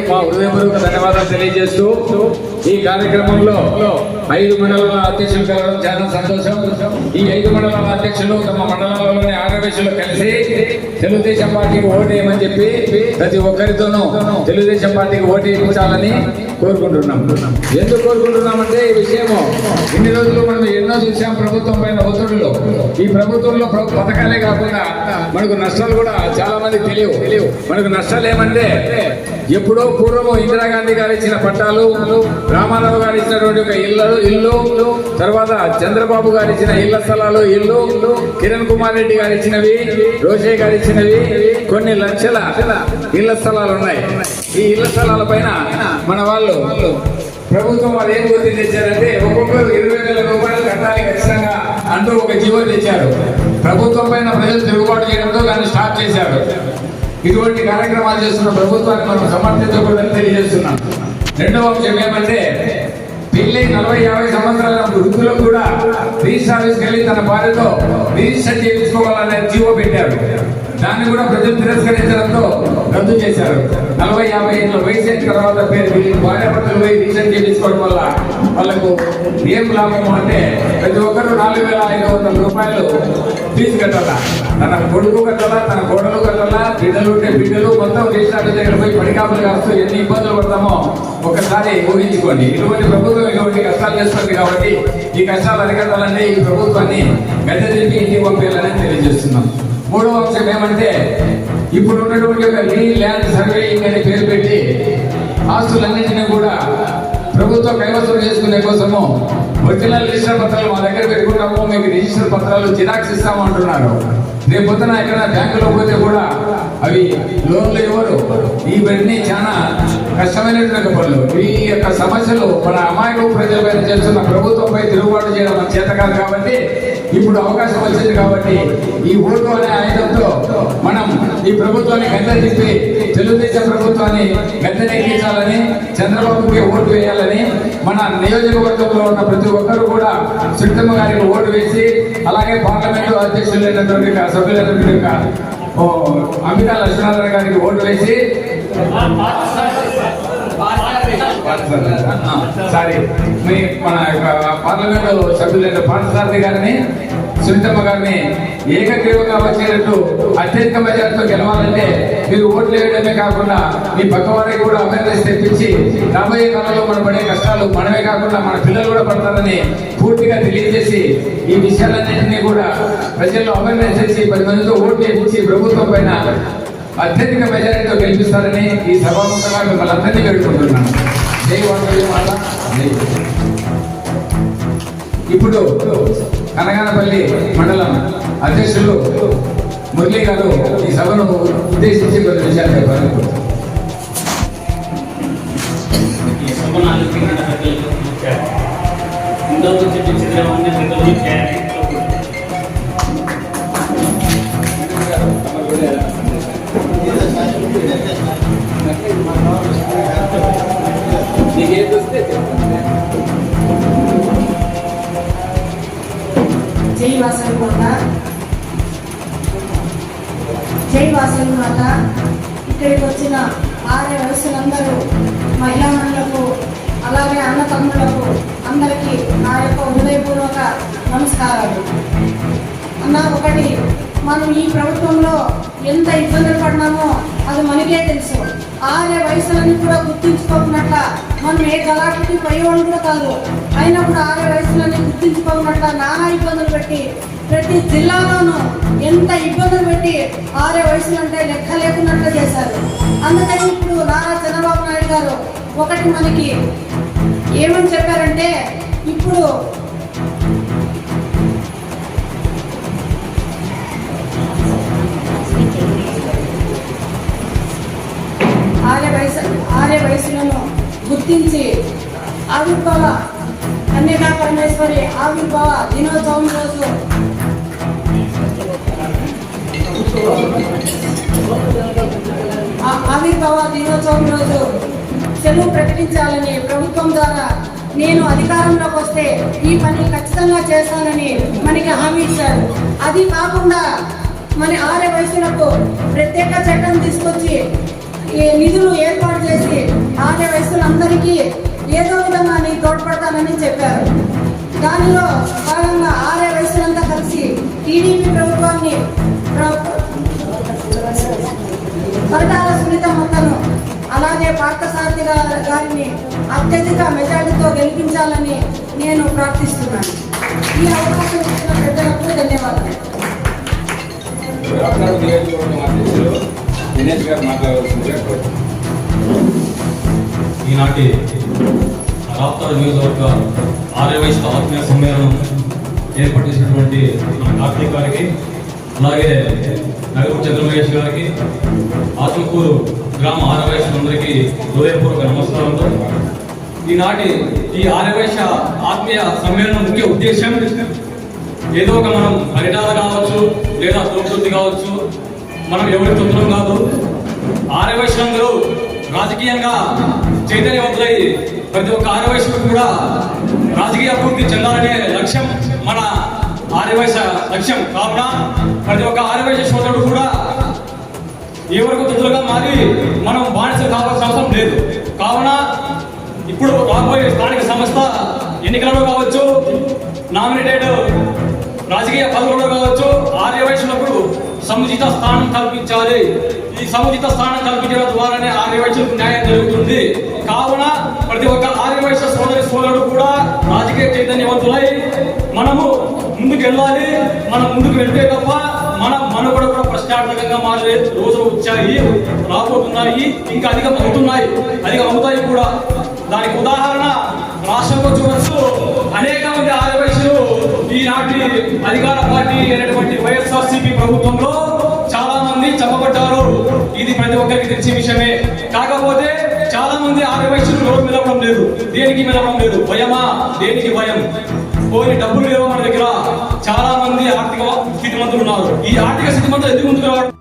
మా హృదయపూర్వక ధన్యవాదాలు తెలియజేస్తూ ఈ కార్యక్రమంలో 5 మండలాల అధ్యక్షులు కలవడం చాలా సంతోషం. ఈ 5 మండలాల అధ్యక్షులు తమ మండలంలోని ఆర్గనైజేషన్లు కలిసి తెలుగుదేశం పార్టీకి ఓటేయమని చెప్పి ప్రతి ఒక్కరితోనూ తెలుగుదేశం పార్టీకి ఓటేయించాలని కోరుకుంటున్నాం. ఎందుకు కోరుకుంటున్నామంటే ఈ విషయము ఇన్ని రోజులు మనం ఎన్నో చూసాం ప్రభుత్వం పైన ఒత్తిడులు. ఈ ప్రభుత్వంలో పథకాలే కాకుండా మనకు నష్టాలు కూడా చాలా మందికి తెలియవు. మనకు నష్టాలు ఏమంటే ఎప్పుడో పూర్వము ఇందిరాగాంధీ గారు ఇచ్చిన పట్టాలు, రామారావు గారు ఇచ్చినటువంటి ఒక ఇల్లు, తర్వాత చంద్రబాబు గారు ఇచ్చిన ఇళ్ల స్థలాలు ఇల్లు, కిరణ్ కుమార్ రెడ్డి గారు ఇచ్చినవి, రోషే గారు ఇచ్చినవి, కొన్ని లక్షల ఇళ్ల స్థలాలు ఉన్నాయి. ఈ ఇళ్ల స్థలాల పైన మన వాళ్ళు ప్రభుత్వం అది ఏం గుర్తు తెచ్చారంటే ఒక్కొక్కరు 20,000 రూపాయలు కట్టాలి ఖచ్చితంగా అంటూ ఒక జీవో తెచ్చారు. ప్రభుత్వం పైన ప్రజలు తిరుగుబాటు చేయడంతో దాన్ని స్టాప్ చేశారు. ఇటువంటి కార్యక్రమాలు చేస్తున్న ప్రభుత్వాన్ని మనం సమర్థించకూడదని తెలియజేస్తున్నాం. రెండవ అంశం ఏమంటే పెళ్లి 40-50 సంవత్సరాల వృద్ధులకు కూడా రిజిస్టర్ ఆఫీస్కి వెళ్ళి తన భార్యతో రిజిస్టర్ చేయించుకోవాలనే జీవో పెట్టారు. దాన్ని కూడా ప్రజలు తిరస్కరించడంతో రద్దు చేశారు. 40-50 ఏళ్ళ వయసు అయిన తర్వాత భార్యాభర్తలు పోయి రిజిస్టర్ చేయించుకోవడం వల్ల వాళ్ళకు ఏం లాభం అంటే ప్రతి ఒక్కరు 4,500 రూపాయలు ఫీజు కట్టాలా. తన కొడుకు కట్టాలా, తన కోడలు కట్టాలా, బిడ్డలు ఉంటే బిడ్డలు మొత్తం రిజిస్టర్ ఆఫీస్ దగ్గర పోయి పడికాపులు కాస్తూ ఎన్ని ఇబ్బందులు పడతామో ఒకసారి ఊహించుకోండి. ఇటువంటి ప్రభుత్వం ఇటువంటి కష్టాలు చేస్తుంది కాబట్టి ఈ కష్టాలు అరికట్టాలంటే ఈ ప్రభుత్వాన్ని గద్దె దింపి ఇంటికి పంపేయాలని తెలియజేస్తున్నాం. మూడవ అంశం ఏమంటే ఇప్పుడు ఉన్నటువంటి ఒక ల్యాండ్ సర్వేయింగ్ అనే పేరు పెట్టి ఆస్తులన్నింటినీ కూడా ప్రభుత్వం కైవసం చేసుకునే కోసము ఒరిజినల్ రిజిస్టర్ పత్రాలు మా దగ్గర పెట్టుకుంటాము, మీకు రిజిస్టర్ పత్రాలు జిరాక్స్ ఇస్తాము అంటున్నారు. రేపు పొద్దున ఎక్కడ బ్యాంకులో పోతే కూడా అవి లోన్లు ఇవ్వరు. ఇవన్నీ చాలా కష్టమైనటువంటి పనులు. ఈ యొక్క సమస్యలు మన అమాయక ప్రజలపైన చేస్తున్న ప్రభుత్వంపై తిరుగుబాటు చేయడం మన చేత కాదు. కాబట్టి ఇప్పుడు అవకాశం వచ్చింది కాబట్టి ఈ ఓటు అనే ఆయుధంతో మనం ఈ ప్రభుత్వాన్ని గద్దె తిప్పి తెలుగుదేశం ప్రభుత్వాన్ని గద్దెనెక్కించాలని, చంద్రబాబుకి ఓటు వేయాలని మన నియోజకవర్గంలో ఉన్న ప్రతి ఒక్కరు కూడా సుట్టమ్మ గారికి ఓటు వేసి, అలాగే పార్లమెంటు అధ్యక్షులైనటువంటి సభ్యులైనటువంటి అమితా లక్ష్మీనారాయణ గారికి ఓటు వేసి, సారీ మన యొక్క పార్లమెంటు సభ్యులైన పార్థసారథి గారిని, సునీతమ్మ గారిని ఏకగ్రీవంగా వచ్చేటట్టు అత్యధిక మెజార్టీతో గెలవాలంటే మీరు ఓట్లు వేయడమే కాకుండా మీ పక్క వారికి కూడా అవేర్నెస్ తెప్పించి రాబోయే కాలంలో మనం పడే కష్టాలు మనమే కాకుండా మన పిల్లలు కూడా పడతారని పూర్తిగా తెలియజేసి ఈ విషయాలన్నింటినీ కూడా ప్రజల్లో అవేర్నెస్ చేసి 10 మందితో ఓట్లు వేయించి ప్రభుత్వం పైన అత్యధిక మెజారిటీతో గెలిపిస్తారని ఈ సభాముఖంగా మిమ్మల్ని అందరినీ వేడుకుంటున్నాను. జై వాసవి మాత. ఇప్పుడు కనగానపల్లి మండలం అధ్యక్షులు మురళి గారు ఈ సభను ఉద్దేశించి కొన్ని విషయాలు చెప్పారు. జై వాసవి మాత, జై వాసవి మాత. ఇక్కడికి వచ్చిన ఆర్య వయసులందరూ మహిళామణులకు, అలాగే అన్నతమ్ములకు అందరికీ నా యొక్క హృదయపూర్వక నమస్కారాలు. అన్న, ఒకటి, మనం ఈ ప్రభుత్వంలో ఎంత ఇబ్బందులు పడినామో అది మనకే తెలుసు. ఆర్య వయసులన్నీ కూడా గుర్తించుకోకున్నట్ల మనం ఏ గలాటికి పోయేవాళ్ళు కూడా కాదు. అయినా కూడా ఆర్య వయసులన్నీ గుర్తించుకోకున్నట్ల నానా ఇబ్బందులు పెట్టి ప్రతి జిల్లాలోనూ ఎంత ఇబ్బందులు పెట్టి ఆర్య వయసులు అంటే లెక్క లేకున్నట్లు చేశారు. అందుకని ఇప్పుడు నారా చంద్రబాబు నాయుడు గారు ఒకటి మనకి ఏమని చెప్పారంటే, ఇప్పుడు ఆర్య వయసులను గుర్తించి ఆవిర్భావ కన్యకా పరమేశ్వరి ఆవిర్భావ దినోత్సవం రోజు సెలవు ప్రకటించాలని ప్రభుత్వం ద్వారా నేను అధికారంలోకి వస్తే ఈ పని ఖచ్చితంగా చేస్తానని మనకి హామీ ఇచ్చారు. అది కాకుండా మన ఆర్య వయసులకు ప్రత్యేక చట్టం తీసుకొచ్చి నిధులు ఏర్పాటు చేసి అభివృద్ధికి ఏదో విధంగా నేను తోడ్పడతానని చెప్పారు. దానిలో భాగంగా ఆర్య వయసులంతా కలిసి టీడీపీ ప్రభుత్వాన్ని పరిటాల సునీతమ్మను అలాగే పార్థసారథి గారిని అత్యధిక మెజార్టీతో గెలిపించాలని నేను ప్రార్థిస్తున్నాను. ఈ అవకాశం ఇచ్చిన పెద్దలకు ధన్యవాదాలు. రాష్ట్ర నియోజకవర్గం అధ్యక్షులు దినేష్ గారు మాట్లాడవలసిందిగా కోరుతున్నాను. ఈనాటి రాప్తాడు నియోజకవర్గ ఆర్యవైశ్య ఆత్మీయ సమ్మేళనం ఏర్పాటు చేసినటువంటి మన కార్తీక్ గారికి, అలాగే నగరం చంద్రమహేష్ గారికి, ఆత్మకూరు గ్రామ ఆర్యవైశ్యులందరికీ హృదయపూర్వక నమస్కారంతో ఈనాటి ఈ ఆర్యవైశ్య ఆత్మీయ సమ్మేళనం ముఖ్య ఉద్దేశం ఏదో ఒక మనం పరిటాల కావచ్చు లేదా తోపుశుద్ధి కావచ్చు, మనం ఎవరి తొందరం కాదు. ఆర్యవైశ్యులందరూ రాజకీయంగా చైతన్యవంతులై ప్రతి ఒక్క ఆర్యవైశ్యుడు కూడా రాజకీయ అభివృద్ధి చెందాలనే లక్ష్యం మన ఆర్యవైశ్య లక్ష్యం. కావున ప్రతి ఒక్క ఆర్యవైశ్య సోదరుడు కూడా ఎవరికి తొత్తులుగా మారి మనం బానిసలు కావాల్సిన అవసరం లేదు. కావున ఇప్పుడు రాబోయే స్థానిక సంస్థ ఎన్నికలలో కావచ్చు, నామినేటెడ్ రాజకీయ పదవులలో కావచ్చు, ఆర్యవైశ్యులకు సముచిత స్థానం కల్పించాలి. ఈ సముచిత స్థానం కల్పించడం ద్వారానే ఆర్యవైశ్యులకు న్యాయం జరుగుతుంది. కావున ప్రతి ఒక్క ఆర్యవైశ్య సోదరుడు కూడా రాజకీయ చైతన్యవంతులై మనము ముందుకు వెళ్ళాలి. మనం ముందుకు వెళ్తే తప్ప మన కూడా ప్రశ్నార్థకంగా మారే రోజులు వచ్చాయి, రాబోతున్నాయి, ఇంకా అధికం అవుతాయి కూడా. దానికి ఉదాహరణ రాష్ట్రంలో చూడొచ్చు. అనేక మంది ఆర్యవైశ్యులు ఈనాటి అధికార పార్టీ అయినటువంటి వైఎస్ఆర్సీపీ ప్రభుత్వంలో చాలా మంది చెప్పబడ్డారు. ఇది ప్రతి ఒక్కరికి తెలిసే విషయమే. కాకపోతే చాలా మంది ఆర్యవైశ్యులు రోడ్డు మిలవడం లేదు. దేనికి మిలవడం లేదు? భయమా? దేనికి భయం? పోయి డబ్బులు లేవు మన దగ్గర. చాలా మంది ఆర్థిక స్థితిమంతులు ఉన్నారు. ఈ ఆర్థిక స్థితిమంతులు ఎందుకు ముందుకు రావడం?